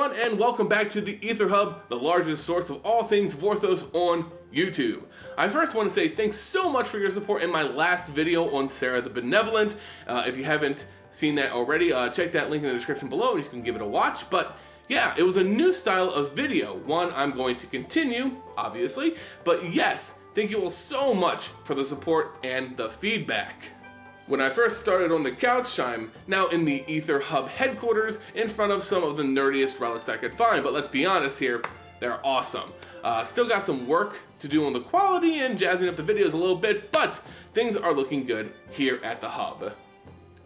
everyone, and welcome back to the Aether Hub, the largest source of all things Vorthos on YouTube. I first want to say thanks so much for your support in my last video on Sarah the Benevolent. If you haven't seen that already, check that link in the description below and you can give it a watch. But yeah, it was a new style of video, one I'm going to continue, obviously. But yes, thank you all so much for the support and the feedback. When I first started on the couch, I'm now in the Aether Hub headquarters in front of some of the nerdiest relics I could find, but let's be honest here, they're awesome. Still got some work to do on the quality and jazzing up the videos a little bit, but things are looking good here at the Hub.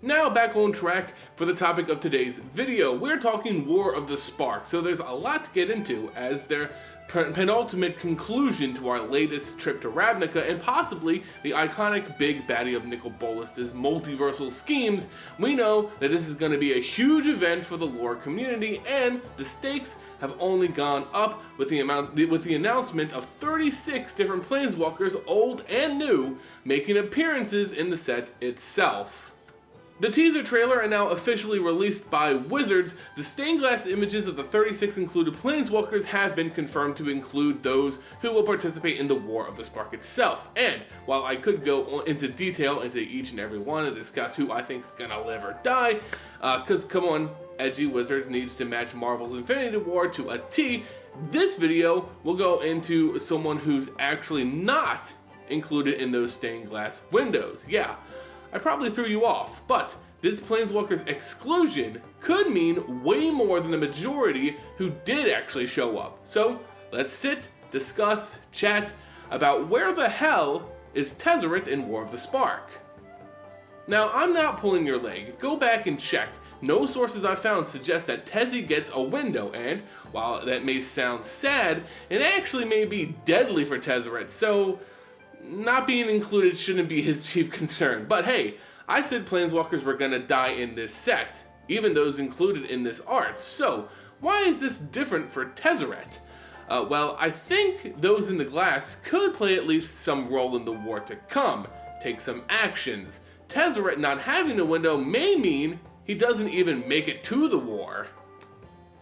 Now back on track for the topic of today's video. We're talking War of the Spark, so there's a lot to get into as their penultimate conclusion to our latest trip to Ravnica and possibly the iconic big baddie of Nicol Bolas' multiversal schemes. We know that this is going to be a huge event for the lore community, and the stakes have only gone up with the announcement of 36 different Planeswalkers, old and new, making appearances in the set itself. The teaser trailer are now officially released by Wizards. The stained glass images of the 36 included Planeswalkers have been confirmed to include those who will participate in the War of the Spark itself. And while I could go into detail into each and every one and discuss who I think is gonna live or die, cause come on, edgy Wizards needs to match Marvel's Infinity War to a T, this video will go into someone who's actually not included in those stained glass windows. Yeah. I probably threw you off, but this Planeswalker's exclusion could mean way more than the majority who did actually show up. So let's sit, discuss, chat about where the hell is Tezzeret in War of the Spark. Now, I'm not pulling your leg. Go back and check. No sources I've found suggest that Tezzy gets a window, and while that may sound sad, it actually may be deadly for Tezzeret, so not being included shouldn't be his chief concern. But hey, I said Planeswalkers were gonna die in this set, even those included in this art, so why is this different for Tezzeret? Well, I think those in the glass could play at least some role in the war to come, take some actions. Tezzeret not having a window may mean he doesn't even make it to the war.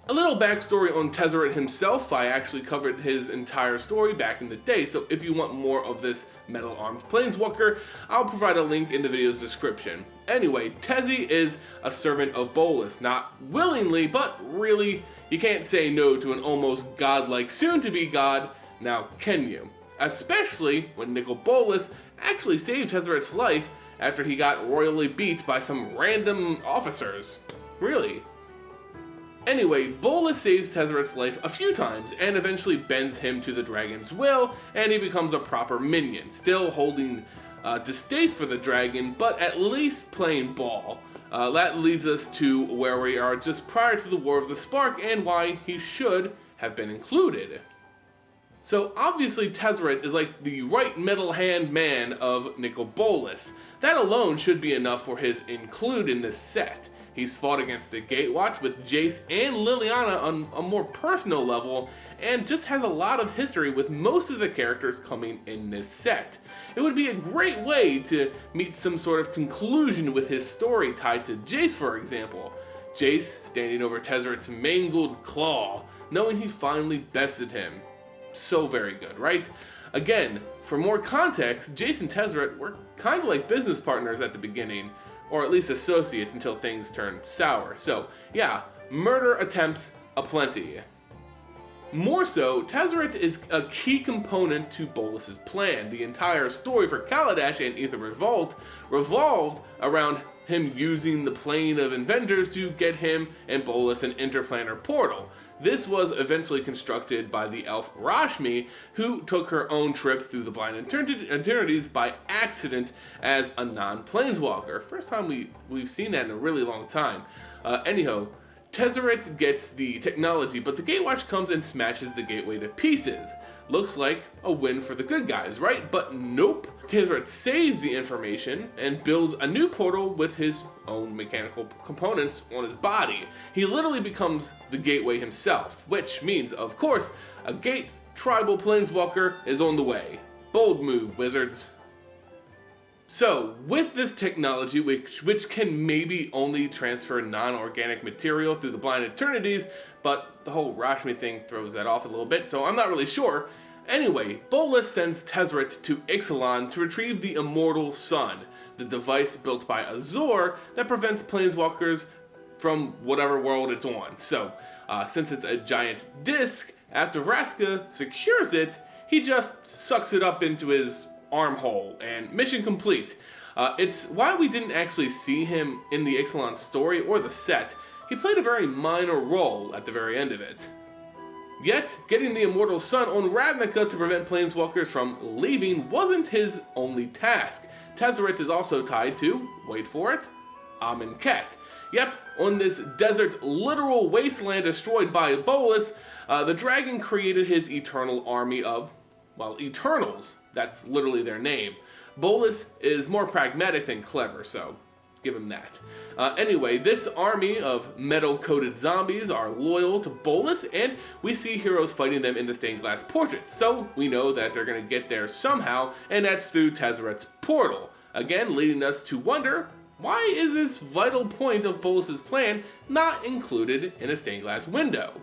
A little backstory on Tezzeret himself. I actually covered his entire story back in the day, so if you want more of this metal-armed Planeswalker, I'll provide a link in the video's description. Anyway, Tezzy is a servant of Bolas, not willingly, but really, you can't say no to an almost godlike soon-to-be god, now can you? Especially when Nicol Bolas actually saved Tezzeret's life after he got royally beat by some random officers. Really? Anyway, Bolas saves Tezzeret's life a few times and eventually bends him to the dragon's will, and he becomes a proper minion, still holding distaste for the dragon, but at least playing ball. That leads us to where we are just prior to the War of the Spark and why he should have been included. So obviously Tezzeret is like the right middle hand man of Nicol Bolas. That alone should be enough for his include in this set. He's fought against the Gatewatch with Jace and Liliana on a more personal level, and just has a lot of history with most of the characters coming in this set. It would be a great way to meet some sort of conclusion with his story tied to Jace, for example. Jace standing over Tezzeret's mangled claw, knowing he finally bested him. So very good, right? Again, for more context, Jace and Tezzeret were kind of like business partners at the beginning, or at least associates until things turned sour. So yeah, murder attempts aplenty. More so, Tezzeret is a key component to Bolas' plan. The entire story for Kaladesh and Aether Revolt revolved around him using the Plane of Inventors to get him and Bolas an interplanar portal. This was eventually constructed by the elf Rashmi, who took her own trip through the Blind Eternities by accident as a non-Planeswalker. First time we've seen that in a really long time. Anyhow, Tezzeret gets the technology, but the Gatewatch comes and smashes the gateway to pieces. Looks like a win for the good guys, right? But nope. Tezzeret saves the information and builds a new portal with his own mechanical components on his body. He literally becomes the gateway himself, which means, of course, a Gate tribal Planeswalker is on the way. Bold move, Wizards. So, with this technology, which can maybe only transfer non-organic material through the Blind Eternities, but the whole Ravnica thing throws that off a little bit, so I'm not really sure. Anyway, Bolas sends Tezzeret to Ixalan to retrieve the Immortal Sun, the device built by Azor that prevents Planeswalkers from whatever world it's on. So, since it's a giant disc, after Vraska secures it, he just sucks it up into his armhole, and mission complete. It's why we didn't actually see him in the Ixalan story or the set. He played a very minor role at the very end of it. Yet, getting the Immortal Sun on Ravnica to prevent Planeswalkers from leaving wasn't his only task. Tezzeret is also tied to, wait for it, Amonkhet. Yep, on this desert literal wasteland destroyed by Bolas, the dragon created his eternal army of, well, Eternals. That's literally their name. Bolas is more pragmatic than clever, so give him that. Anyway, this army of metal-coated zombies are loyal to Bolas, and we see heroes fighting them in the stained glass portraits, so we know that they're going to get there somehow, and that's through Tezzeret's portal. Again, leading us to wonder, why is this vital point of Bolas' plan not included in a stained glass window?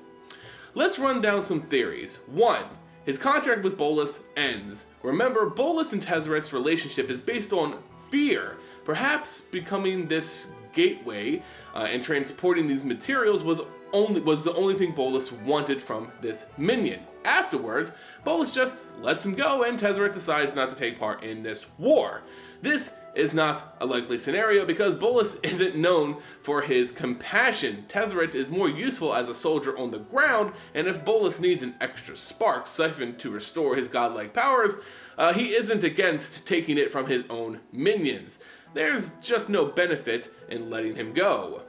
Let's run down some theories. 1. His contract with Bolas ends. Remember, Bolas and Tezzeret's relationship is based on fear. Perhaps becoming this gateway and transporting these materials was the only thing Bolas wanted from this minion. Afterwards, Bolas just lets him go and Tezzeret decides not to take part in this war. This is not a likely scenario because Bolas isn't known for his compassion. Tezzeret is more useful as a soldier on the ground, and if Bolas needs an extra spark siphoned to restore his godlike powers, he isn't against taking it from his own minions. There's just no benefit in letting him go.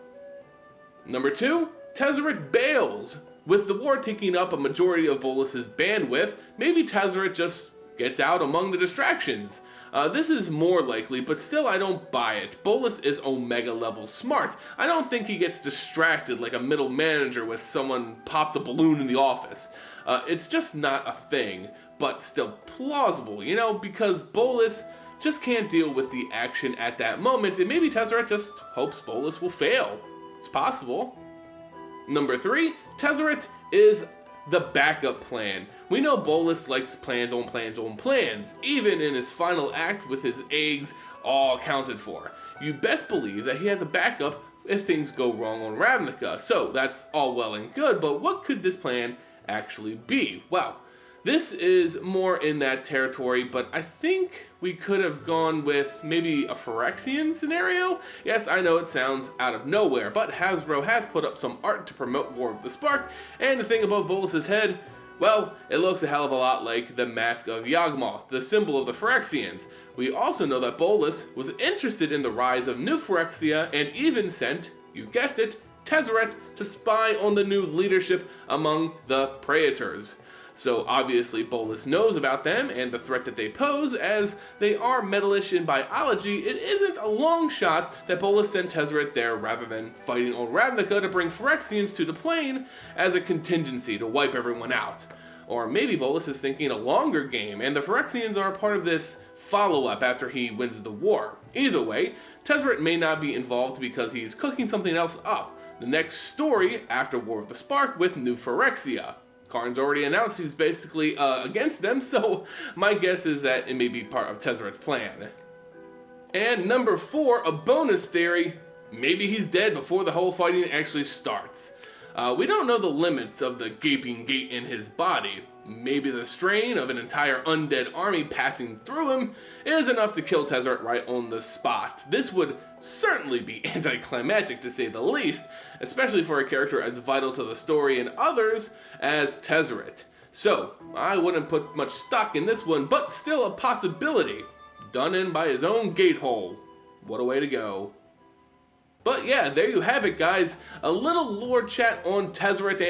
Number 2, Tezzeret bails. With the war taking up a majority of Bolas' bandwidth, maybe Tezzeret just gets out among the distractions. This is more likely, but still I don't buy it. Bolas is Omega level smart. I don't think he gets distracted like a middle manager when someone pops a balloon in the office. It's just not a thing, but still plausible, you know, because Bolas just can't deal with the action at that moment, and maybe Tezzeret just hopes Bolas will fail. It's possible. Number 3, Tezzeret is the backup plan. We know Bolas likes plans on plans on plans, even in his final act with his eggs all accounted for. You best believe that he has a backup if things go wrong on Ravnica. So that's all well and good, but what could this plan actually be? Well, this is more in that territory, but I think we could have gone with maybe a Phyrexian scenario? Yes, I know it sounds out of nowhere, but Hasbro has put up some art to promote War of the Spark, and the thing above Bolas' head, well, it looks a hell of a lot like the Mask of Yawgmoth, the symbol of the Phyrexians. We also know that Bolas was interested in the rise of New Phyrexia and even sent, you guessed it, Tezzeret to spy on the new leadership among the Praetors. So obviously Bolas knows about them and the threat that they pose, as they are metalish in biology. It isn't a long shot that Bolas sent Tezzeret there rather than fighting on Ravnica to bring Phyrexians to the plane as a contingency to wipe everyone out. Or maybe Bolas is thinking a longer game and the Phyrexians are a part of this follow-up after he wins the war. Either way, Tezzeret may not be involved because he's cooking something else up. The next story after War of the Spark with New Phyrexia. Karn's already announced he's basically against them, so my guess is that it may be part of Tezzeret's plan. And number 4, a bonus theory, maybe he's dead before the whole fighting actually starts. We don't know the limits of the gaping gate in his body. Maybe the strain of an entire undead army passing through him is enough to kill Tezzeret right on the spot. This would certainly be anticlimactic to say the least, especially for a character as vital to the story and others as Tezzeret. So, I wouldn't put much stock in this one, but still a possibility. Done in by his own gate hole. What a way to go. But yeah, there you have it, guys. A little lore chat on Tezzeret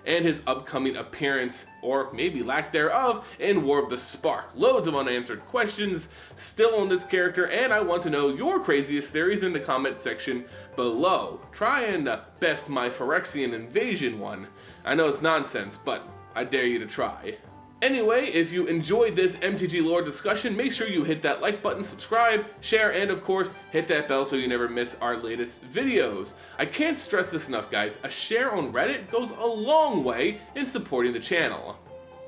and his upcoming appearance, or maybe lack thereof, in War of the Spark. Loads of unanswered questions still on this character, and I want to know your craziest theories in the comment section below. Try and best my Phyrexian invasion one. I know it's nonsense, but I dare you to try. Anyway, if you enjoyed this MTG lore discussion, make sure you hit that like button, subscribe, share, and of course, hit that bell so you never miss our latest videos. I can't stress this enough, guys. A share on Reddit goes a long way in supporting the channel.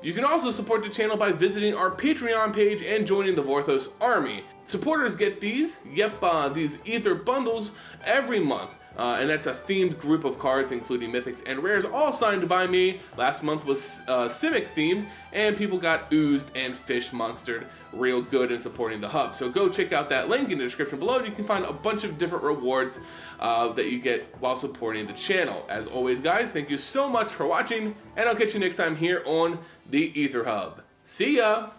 You can also support the channel by visiting our Patreon page and joining the Vorthos army. Supporters get these Aether bundles every month. And that's a themed group of cards, including mythics and rares, all signed by me. Last month was Simic themed, and people got oozed and fish monstered real good in supporting the hub. So go check out that link in the description below, and you can find a bunch of different rewards that you get while supporting the channel. As always, guys, thank you so much for watching, and I'll catch you next time here on the Aether Hub. See ya!